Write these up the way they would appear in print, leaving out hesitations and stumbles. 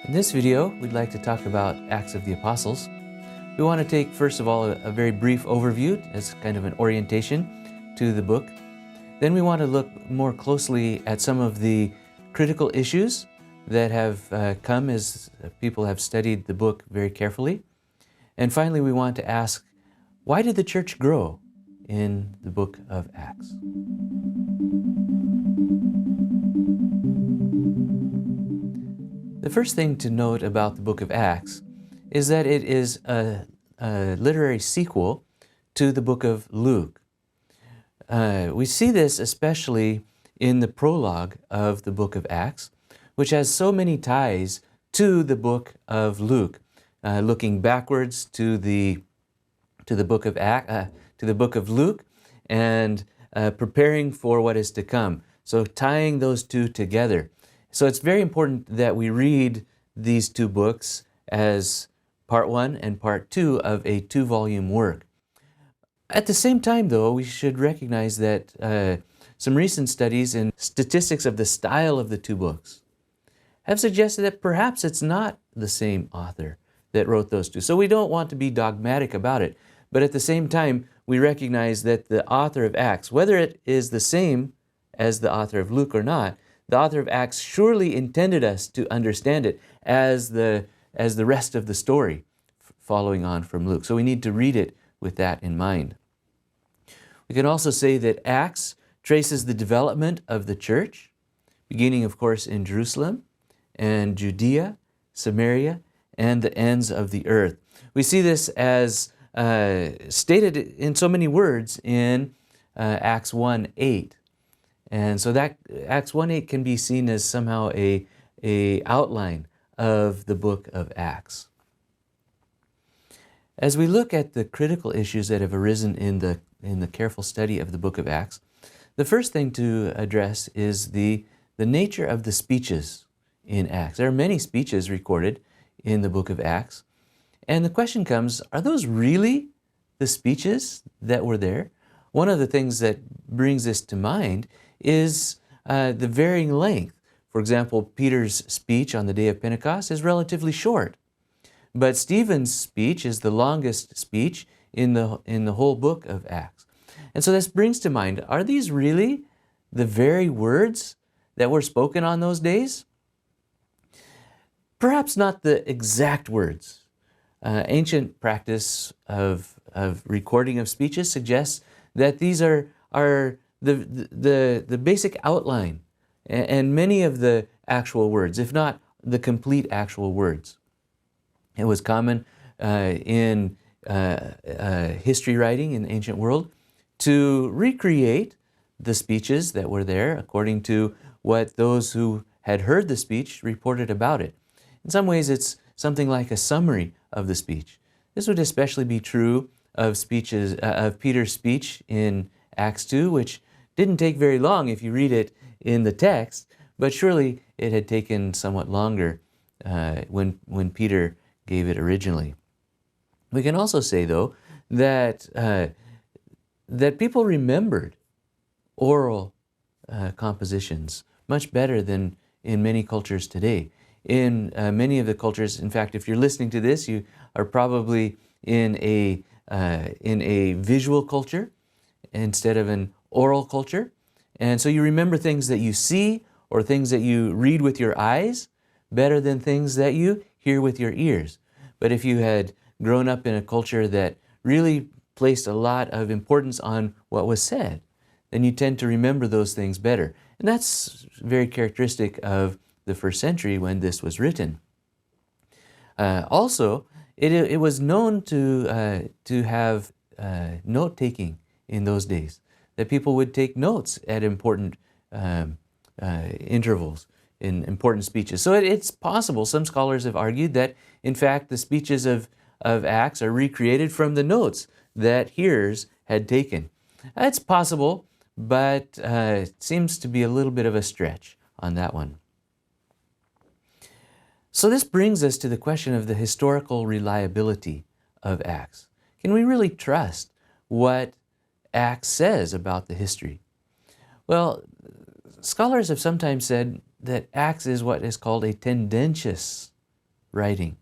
In this video, we'd like to talk about Acts of the Apostles. We want to take, first of all, a very brief overview as kind of an orientation to the book. Then we want to look more closely at some of the critical issues that have come as people have studied the book very carefully. And finally, we want to ask, why did the church grow in the book of Acts? The first thing to note about the book of Acts is that it is a literary sequel to the book of Luke. We see this especially in the prologue of the book of Acts, which has so many ties to the book of Luke, looking backwards to the book of Luke and preparing for what is to come. So tying those two together. So it's very important that we read these two books as part one and part two of a two-volume work. At the same time, though, we should recognize that some recent studies and statistics of the style of the two books have suggested that perhaps it's not the same author that wrote those two. So we don't want to be dogmatic about it. But at the same time, we recognize that the author of Acts, whether it is the same as the author of Luke or not, the author of Acts surely intended us to understand it as the rest of the story following on from Luke. So we need to read it with that in mind. We can also say that Acts traces the development of the church, beginning, of course, in Jerusalem and Judea, Samaria, and the ends of the earth. We see this as stated in so many words in Acts 1:8. And so that Acts 1:8 can be seen as somehow a outline of the book of Acts. As we look at the critical issues that have arisen in the careful study of the book of Acts, the first thing to address is the nature of the speeches in Acts. There are many speeches recorded in the book of Acts. And the question comes, are those really the speeches that were there? One of the things that brings this to mind is the varying length. For example, Peter's speech on the day of Pentecost is relatively short, but Stephen's speech is the longest speech in the whole book of Acts. And so this brings to mind, are these really the very words that were spoken on those days? Perhaps not the exact words. Ancient practice of recording of speeches suggests that these are the basic outline and many of the actual words, if not the complete actual words. It was common in history writing in the ancient world to recreate the speeches that were there according to what those who had heard the speech reported about it. In some ways, it's something like a summary of the speech. This would especially be true of Peter's speech in Acts 2, which didn't take very long if you read it in the text, but surely it had taken somewhat longer when Peter gave it originally. We can also say, though, that people remembered oral compositions much better than in many cultures today. In many of the cultures, in fact, if you're listening to this, you are probably in a visual culture instead of an oral culture. And so you remember things that you see or things that you read with your eyes better than things that you hear with your ears. But if you had grown up in a culture that really placed a lot of importance on what was said, then you tend to remember those things better. And that's very characteristic of the first century when this was written. Also, it was known to have note-taking in those days, that people would take notes at important intervals in important speeches. So it's possible, some scholars have argued that, in fact, the speeches of Acts are recreated from the notes that hearers had taken. It's possible, but it seems to be a little bit of a stretch on that one. So this brings us to the question of the historical reliability of Acts. Can we really trust what Acts says about the history? Well, scholars have sometimes said that Acts is what is called a tendentious writing.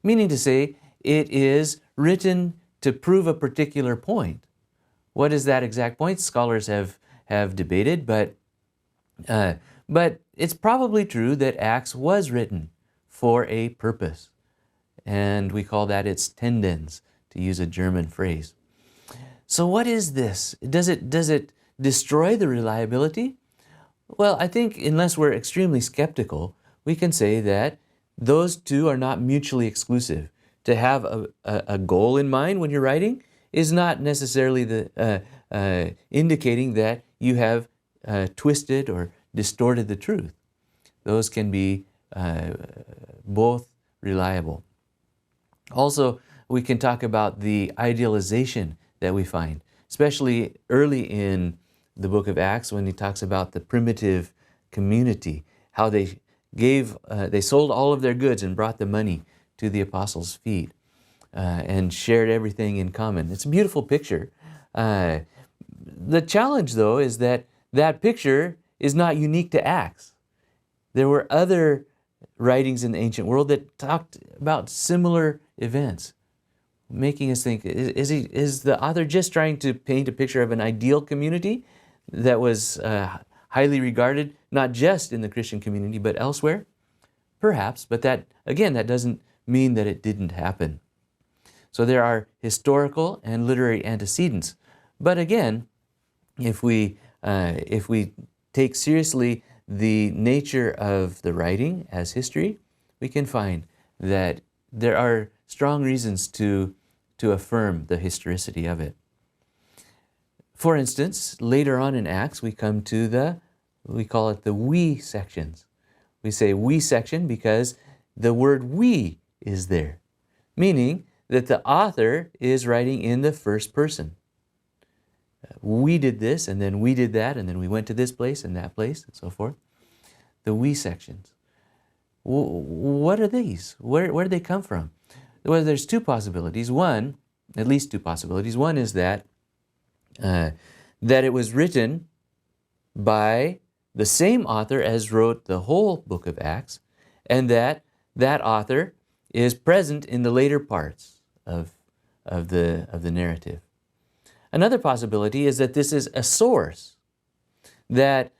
Meaning to say, it is written to prove a particular point. What is that exact point? Scholars have debated, but it's probably true that Acts was written for a purpose. And we call that its Tendenz, to use a German phrase. So what is this? Does it destroy the reliability? Well, I think unless we're extremely skeptical, we can say that those two are not mutually exclusive. To have a goal in mind when you're writing is not necessarily indicating that you have twisted or distorted the truth. Those can be both reliable. Also, we can talk about the idealization that we find, especially early in the book of Acts when he talks about the primitive community, how they sold all of their goods and brought the money to the apostles' feet and shared everything in common. It's a beautiful picture. The challenge, though, is that picture is not unique to Acts. There were other writings in the ancient world that talked about similar events, making us think, is the author just trying to paint a picture of an ideal community that was highly regarded, not just in the Christian community, but elsewhere? Perhaps, but that doesn't mean that it didn't happen. So there are historical and literary antecedents. But again, if we take seriously the nature of the writing as history, we can find that there are strong reasons to affirm the historicity of it. For instance, later on in Acts, we come to we call it the we sections. We say we section because the word we is there, meaning that the author is writing in the first person. We did this, and then we did that, and then we went to this place and that place, and so forth. The we sections. What are these? Where do they come from? Well, there's two possibilities. At least two possibilities. One is that it was written by the same author as wrote the whole book of Acts, and that author is present in the later parts of the narrative. Another possibility is that this is a source, that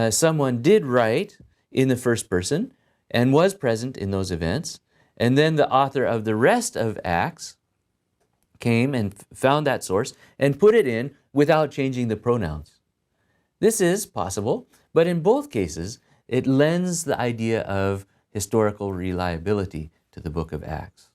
someone did write in the first person and was present in those events, and then the author of the rest of Acts came and found that source and put it in without changing the pronouns. This is possible, but in both cases, it lends the idea of historical reliability to the book of Acts.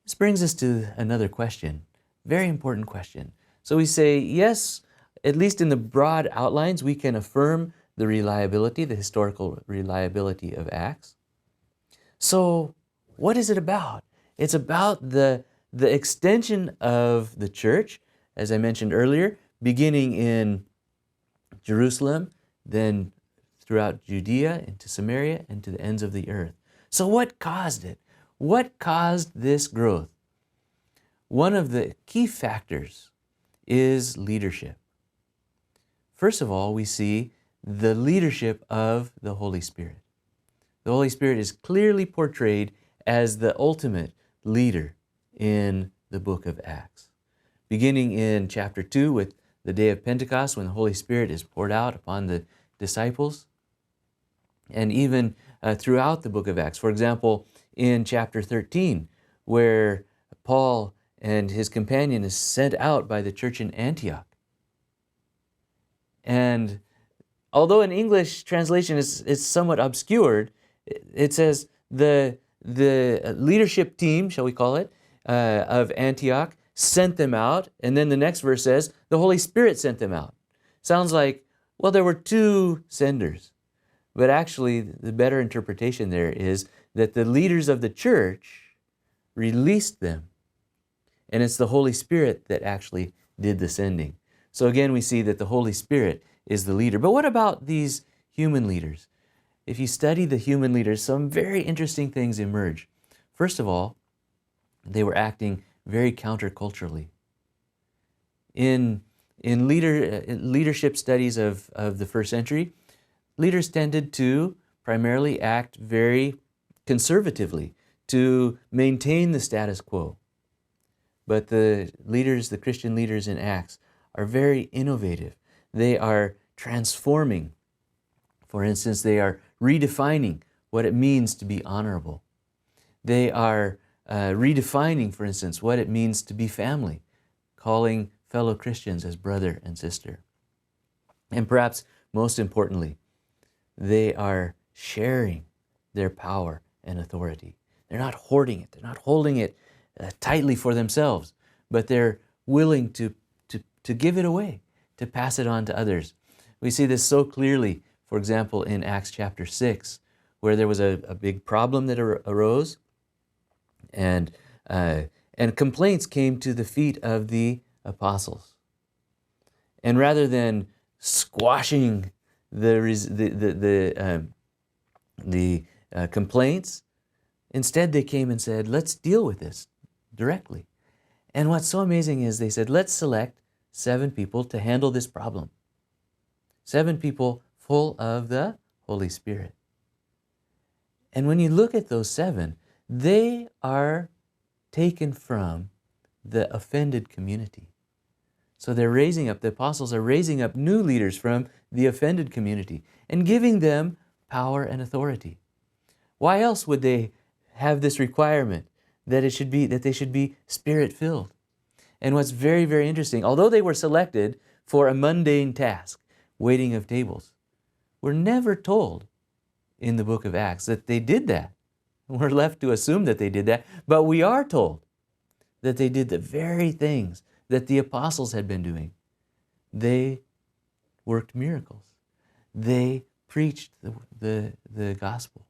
This brings us to another question, very important question. So we say, yes, at least in the broad outlines, we can affirm the reliability, the historical reliability of Acts. So what is it about? It's about the extension of the church, as I mentioned earlier, beginning in Jerusalem, then throughout Judea, into Samaria, and to the ends of the earth. So what caused it? What caused this growth? One of the key factors is leadership. First of all, we see the leadership of the Holy Spirit. The Holy Spirit is clearly portrayed as the ultimate leader in the book of Acts. Beginning in chapter 2 with the day of Pentecost, when the Holy Spirit is poured out upon the disciples, and even throughout the book of Acts. For example, in chapter 13, where Paul and his companion is sent out by the church in Antioch. And although in English translation is somewhat obscured, it says the leadership team, shall we call it, of Antioch sent them out, and then the next verse says the Holy Spirit sent them out. Sounds like, well, there were two senders. But actually, the better interpretation there is that the leaders of the church released them. And it's the Holy Spirit that actually did the sending. So again, we see that the Holy Spirit is the leader. But what about these human leaders? If you study the human leaders, some very interesting things emerge. First of all, they were acting very counterculturally. In leadership studies of the first century, leaders tended to primarily act very conservatively to maintain the status quo. But the leaders, the Christian leaders in Acts, are very innovative. They are transforming. For instance, they are redefining what it means to be honorable. They are redefining, for instance, what it means to be family, calling fellow Christians as brother and sister. And perhaps most importantly, they are sharing their power and authority. They're not hoarding it. They're not holding it tightly for themselves, but they're willing to give it away, to pass it on to others. We see this so clearly, for example, in Acts chapter 6, where there was a big problem that arose, and complaints came to the feet of the apostles. And rather than squashing the complaints, instead they came and said, let's deal with this directly. And what's so amazing is they said, let's select 7 people to handle this problem. 7 people full of the Holy Spirit. And when you look at those 7, they are taken from the offended community. So they're raising up, the apostles are raising up new leaders from the offended community and giving them power and authority. Why else would they have this requirement that they should be Spirit-filled? And what's very, very interesting, although they were selected for a mundane task, waiting of tables, we're never told in the book of Acts that they did that. We're left to assume that they did that, but we are told that they did the very things that the apostles had been doing. They worked miracles. They preached the gospel.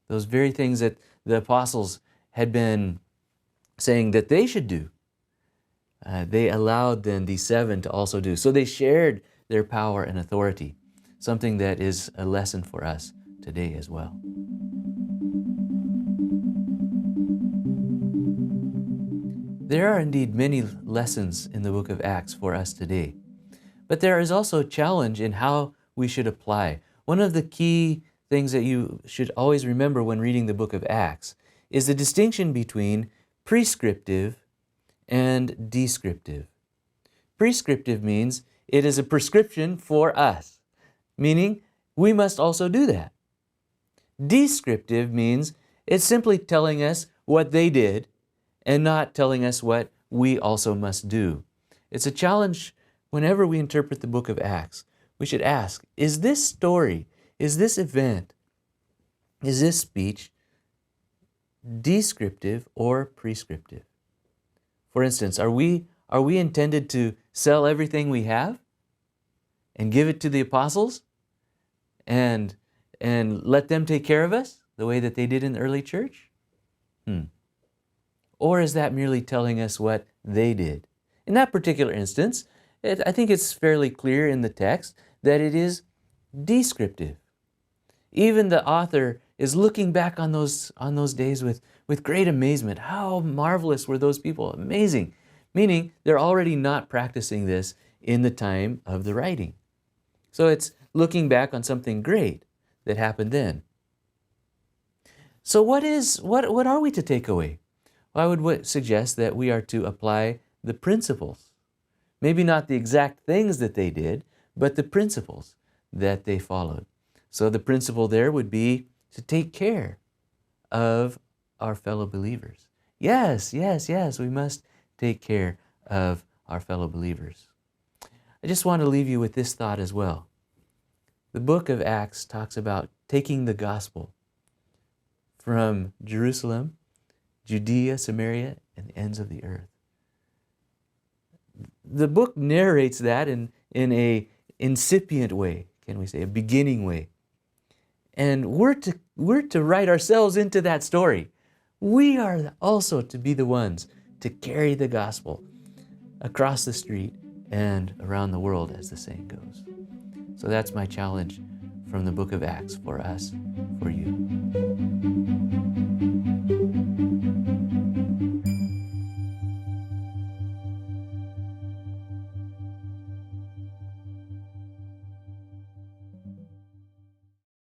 Those very things that the apostles had been saying that they should do, they allowed then these 7 to also do. So they shared their power and authority, something that is a lesson for us today as well. There are indeed many lessons in the book of Acts for us today, but there is also a challenge in how we should apply. One of the key things that you should always remember when reading the book of Acts is the distinction between prescriptive and descriptive. Prescriptive means it is a prescription for us, meaning we must also do that. Descriptive means it's simply telling us what they did and not telling us what we also must do. It's a challenge whenever we interpret the book of Acts. We should ask, is this story, is this event, is this speech descriptive or prescriptive? For instance, are we intended to sell everything we have and give it to the apostles and let them take care of us the way that they did in the early church? Or is that merely telling us what they did? In that particular instance, I think it's fairly clear in the text that it is descriptive. Even the author is looking back on those days with great amazement. How marvelous were those people? Amazing. Meaning they're already not practicing this in the time of the writing. So it's looking back on something great that happened then. So what are we to take away? Well, I would suggest that we are to apply the principles. Maybe not the exact things that they did, but the principles that they followed. So the principle there would be to take care of our fellow believers. Yes, we must take care of our fellow believers. I just want to leave you with this thought as well. The book of Acts talks about taking the gospel from Jerusalem, Judea, Samaria, and the ends of the earth. The book narrates that in a incipient way, can we say, a beginning way. And we're to write ourselves into that story. We are also to be the ones to carry the gospel across the street and around the world, as the saying goes. So that's my challenge from the book of Acts for us, for you.